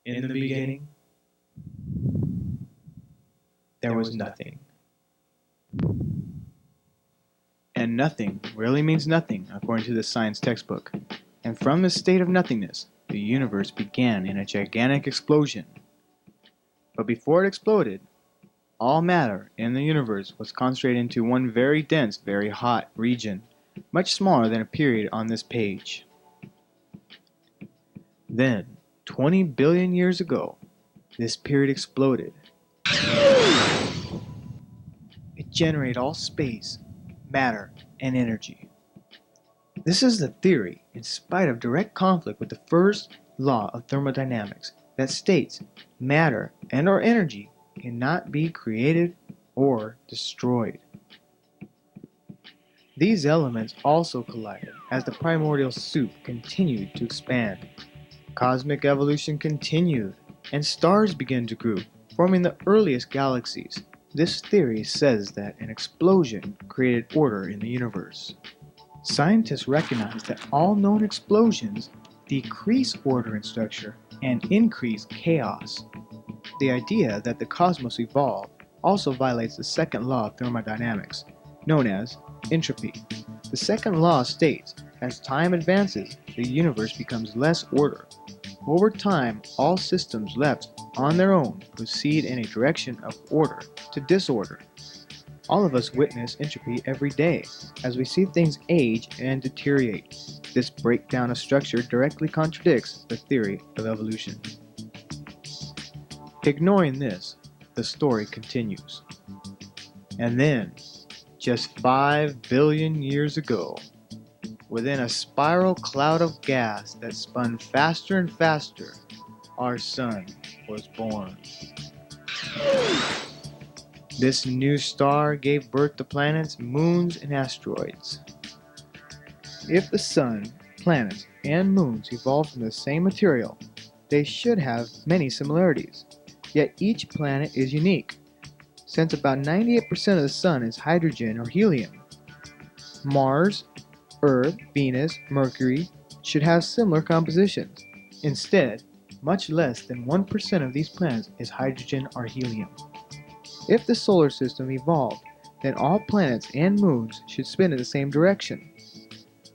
In the beginning, there was nothing. And nothing really means nothing, according to the science textbook. And from this state of nothingness, the universe began in a gigantic explosion. But before it exploded, all matter in the universe was concentrated into one very dense, very hot region, much smaller than a period on this page. Then, 20 billion years ago, this period exploded. It generated all space, matter, and energy. This is the theory, in spite of direct conflict with the first law of thermodynamics, that states matter and/or energy cannot be created or destroyed. These elements also collided as the primordial soup continued to expand. Cosmic evolution continued, and stars began to grow, forming the earliest galaxies. This theory says that an explosion created order in the universe. Scientists recognize that all known explosions decrease order and structure and increase chaos. The idea that the cosmos evolved also violates the second law of thermodynamics, known as entropy. The second law states, as time advances, the universe becomes less order. Over time, all systems left on their own proceed in a direction of order to disorder. All of us witness entropy every day as we see things age and deteriorate. This breakdown of structure directly contradicts the theory of evolution. Ignoring this, the story continues. And then, just 5 billion years ago, within a spiral cloud of gas that spun faster and faster, our sun was born. This new star gave birth to planets, moons, and asteroids. If the sun, planets, and moons evolved from the same material, they should have many similarities. Yet each planet is unique, since about 98% of the sun is hydrogen or helium. Mars, Earth, Venus, Mercury should have similar compositions. Instead, much less than 1% of these planets is hydrogen or helium. If the solar system evolved, then all planets and moons should spin in the same direction.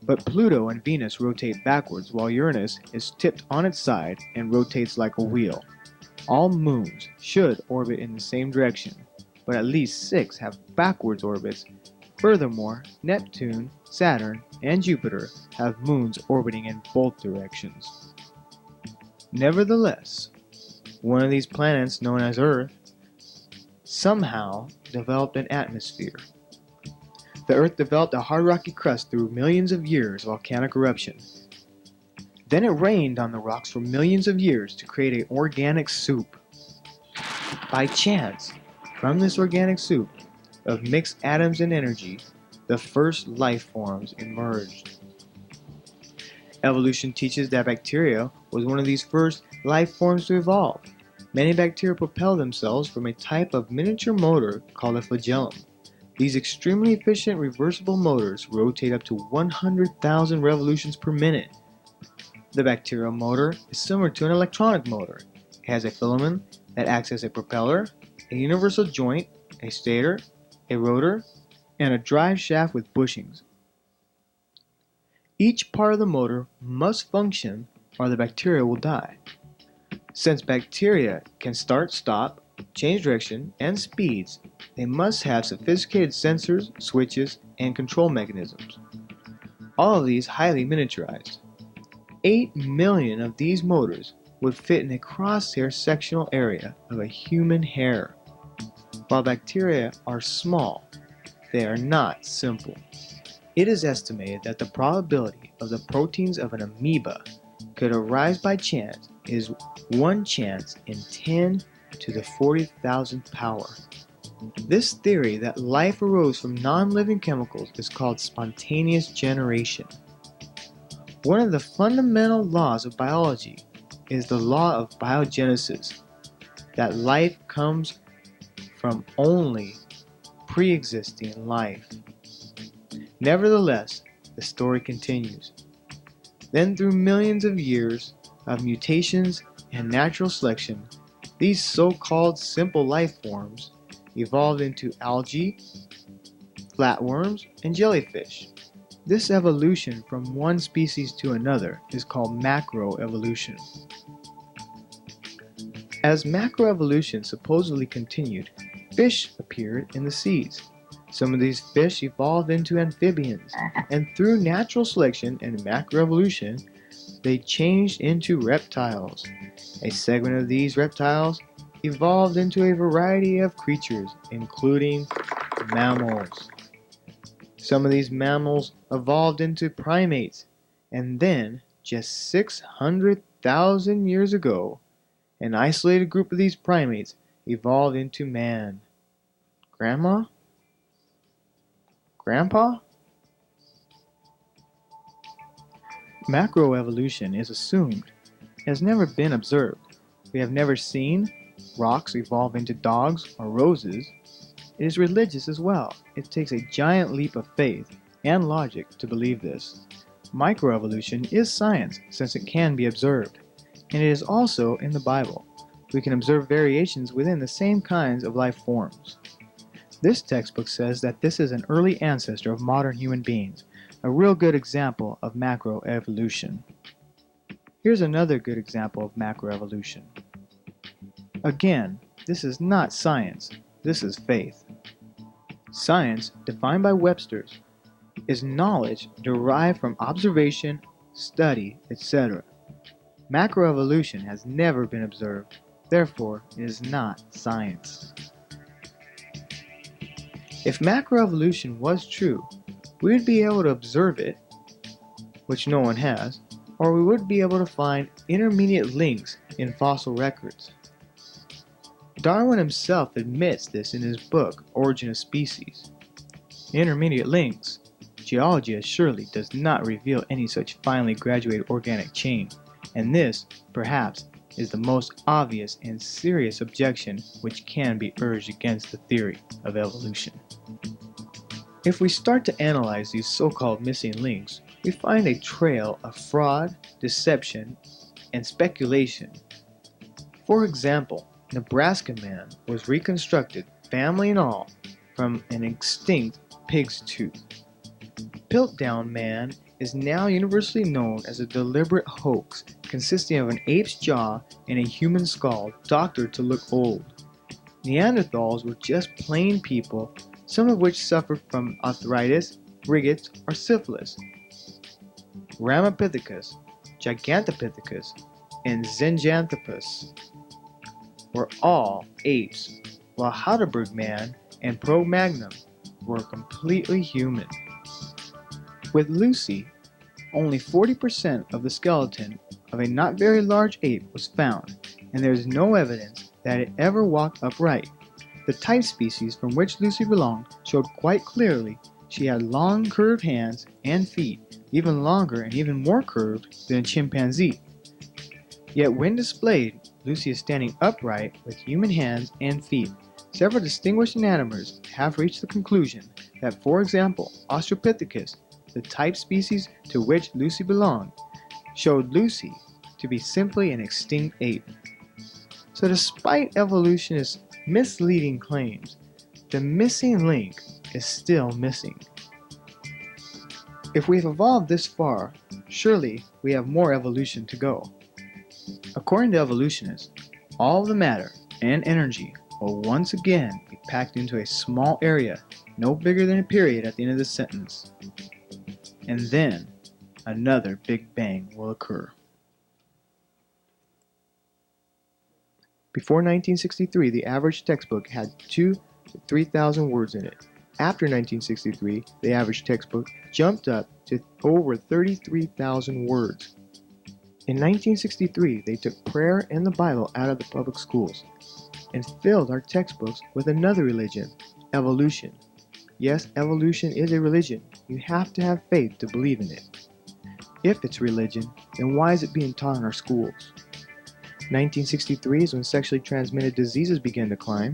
But Pluto and Venus rotate backwards while Uranus is tipped on its side and rotates like a wheel. All moons should orbit in the same direction, but at least 6 have backwards orbits. Furthermore, Neptune, Saturn, and Jupiter have moons orbiting in both directions. Nevertheless, one of these planets, known as Earth, somehow developed an atmosphere. The Earth developed a hard rocky crust through millions of years of volcanic eruption. Then it rained on the rocks for millions of years to create an organic soup. By chance, from this organic soup of mixed atoms and energy, the first life forms emerged. Evolution teaches that bacteria was one of these first life forms to evolve. Many bacteria propel themselves from a type of miniature motor called a flagellum. These extremely efficient reversible motors rotate up to 100,000 revolutions per minute. The bacterial motor is similar to an electronic motor. It has a filament that acts as a propeller, a universal joint, a stator, a rotor, and a drive shaft with bushings. Each part of the motor must function or the bacteria will die. Since bacteria can start, stop, change direction, and speeds, they must have sophisticated sensors, switches, and control mechanisms. All of these highly miniaturized. 8 million of these motors would fit in a crosshair sectional area of a human hair. While bacteria are small, they are not simple. It is estimated that the probability of the proteins of an amoeba could arise by chance is 1 chance in 10 to the 40,000th power. This theory that life arose from non-living chemicals is called spontaneous generation. One of the fundamental laws of biology is the law of biogenesis, that life comes from only pre-existing life. Nevertheless, the story continues. Then through millions of years of mutations and natural selection, these so-called simple life forms evolved into algae, flatworms, and jellyfish. This evolution from one species to another is called macroevolution. As macroevolution supposedly continued, fish appeared in the seas. Some of these fish evolved into amphibians, and through natural selection and macroevolution, they changed into reptiles. A segment of these reptiles evolved into a variety of creatures, including mammals. Some of these mammals evolved into primates, and then, just 600,000 years ago, an isolated group of these primates evolved into man. Grandma? Grandpa? Macroevolution is assumed. It has never been observed. We have never seen rocks evolve into dogs or roses. It is religious as well. It takes a giant leap of faith and logic to believe this. Microevolution is science since it can be observed, and it is also in the Bible. We can observe variations within the same kinds of life forms. This textbook says that this is an early ancestor of modern human beings, a real good example of macroevolution. Here's another good example of macroevolution. Again, this is not science, this is faith. Science, defined by Webster's, is knowledge derived from observation, study, etc. Macroevolution has never been observed, therefore it is not science. If macroevolution was true, we would be able to observe it, which no one has, or we would be able to find intermediate links in fossil records. Darwin himself admits this in his book, Origin of Species. Intermediate links. Geology surely does not reveal any such finely graduated organic chain, and this, perhaps, is the most obvious and serious objection which can be urged against the theory of evolution. If we start to analyze these so-called missing links, we find a trail of fraud, deception, and speculation. For example, Nebraska man was reconstructed, family and all, from an extinct pig's tooth. Piltdown man is now universally known as a deliberate hoax consisting of an ape's jaw and a human skull doctored to look old. Neanderthals were just plain people, some of which suffered from arthritis, rickets, or syphilis. Ramapithecus, Gigantopithecus, and Zinjanthropus were all apes, while Heidelberg man and Cro-Magnon were completely human. With Lucy, only 40% of the skeleton of a not very large ape was found, and there is no evidence that it ever walked upright. The type species from which Lucy belonged showed quite clearly she had long curved hands and feet, even longer and even more curved than a chimpanzee. Yet when displayed, Lucy is standing upright with human hands and feet. Several distinguished anatomers have reached the conclusion that, for example, Australopithecus, the type species to which Lucy belonged, showed Lucy to be simply an extinct ape. So despite evolutionists' misleading claims, the missing link is still missing. If we've evolved this far, surely we have more evolution to go. According to evolutionists, all the matter and energy will once again be packed into a small area, no bigger than a period at the end of the sentence. And then, another Big Bang will occur. Before 1963, the average textbook had 2,000 to 3,000 words in it. After 1963, the average textbook jumped up to over 33,000 words. In 1963, they took prayer and the Bible out of the public schools and filled our textbooks with another religion, evolution. Yes, evolution is a religion. You have to have faith to believe in it. If it's religion, then why is it being taught in our schools? 1963 is when sexually transmitted diseases began to climb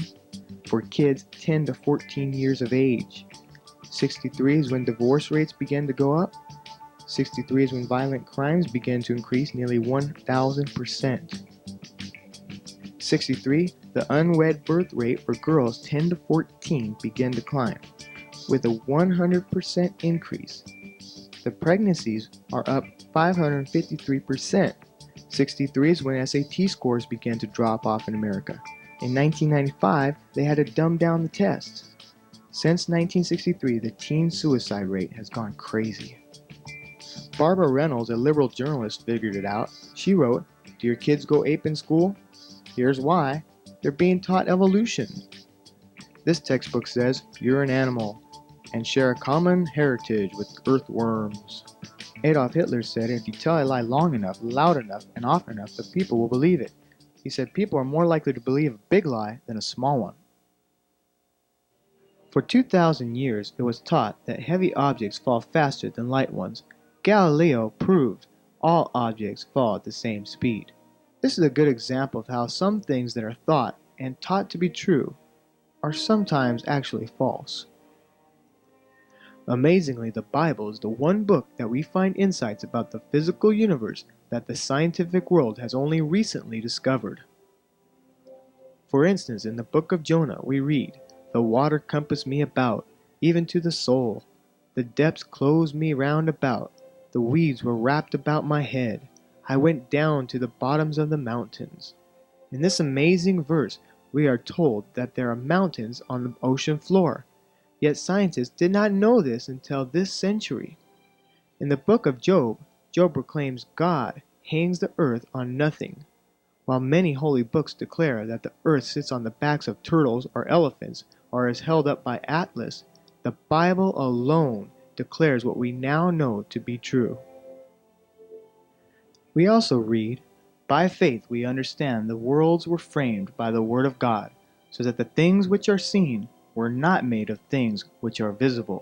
for kids 10 to 14 years of age. 63 is when divorce rates began to go up. 63 is when violent crimes began to increase nearly 1,000%. 63. The unwed birth rate for girls 10 to 14 began to climb, with a 100% increase. The pregnancies are up 553%. 63 is when SAT scores began to drop off in America. In 1995, they had to dumb down the tests. Since 1963, the teen suicide rate has gone crazy. Barbara Reynolds, a liberal journalist, figured it out. She wrote, "Do your kids go ape in school? Here's why. They're being taught evolution." This textbook says you're an animal and share a common heritage with earthworms. Adolf Hitler said if you tell a lie long enough, loud enough, and often enough, the people will believe it. He said people are more likely to believe a big lie than a small one. For 2,000 years it was taught that heavy objects fall faster than light ones. Galileo proved all objects fall at the same speed. This is a good example of how some things that are thought and taught to be true are sometimes actually false. Amazingly, the Bible is the one book that we find insights about the physical universe that the scientific world has only recently discovered. For instance, in the book of Jonah, we read, "The water compassed me about, even to the soul. The depths closed me round about. The weeds were wrapped about my head. I went down to the bottoms of the mountains." In this amazing verse, we are told that there are mountains on the ocean floor. Yet scientists did not know this until this century. In the book of Job, Job proclaims God hangs the earth on nothing. While many holy books declare that the earth sits on the backs of turtles or elephants or is held up by Atlas, the Bible alone declares what we now know to be true. We also read, "By faith we understand the worlds were framed by the word of God, so that the things which are seen were not made of things which are visible."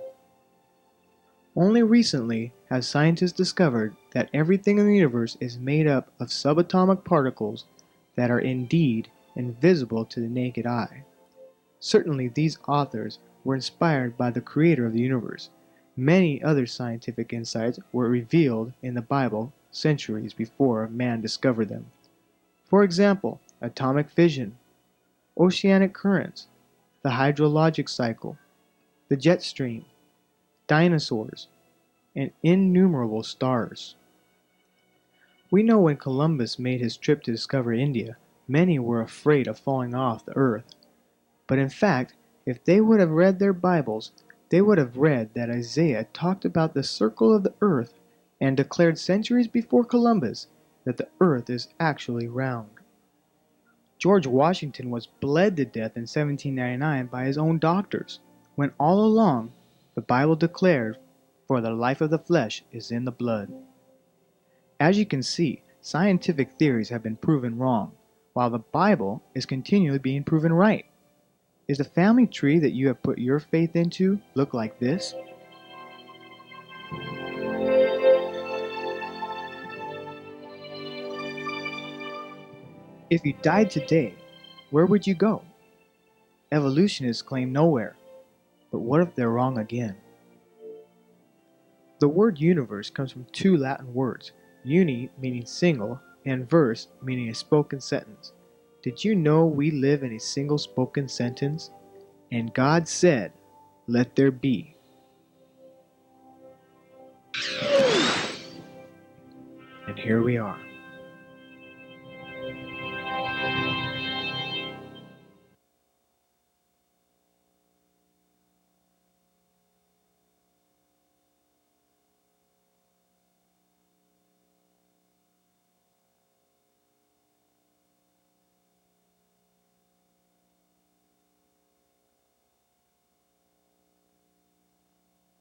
Only recently have scientists discovered that everything in the universe is made up of subatomic particles that are indeed invisible to the naked eye. Certainly these authors were inspired by the creator of the universe. Many other scientific insights were revealed in the Bible centuries before man discovered them. For example, atomic fission, oceanic currents, the hydrologic cycle, the jet stream, dinosaurs, and innumerable stars. We know when Columbus made his trip to discover India, many were afraid of falling off the earth. But in fact, if they would have read their Bibles, they would have read that Isaiah talked about the circle of the earth and declared centuries before Columbus that the earth is actually round. George Washington was bled to death in 1799 by his own doctors, when all along the Bible declared, "For the life of the flesh is in the blood." As you can see, scientific theories have been proven wrong, while the Bible is continually being proven right. Is the family tree that you have put your faith into look like this? If you died today, where would you go? Evolutionists claim nowhere, but what if they're wrong again? The word universe comes from two Latin words, uni meaning single and verse meaning a spoken sentence. Did you know we live in a single spoken sentence? And God said, "Let there be." And here we are.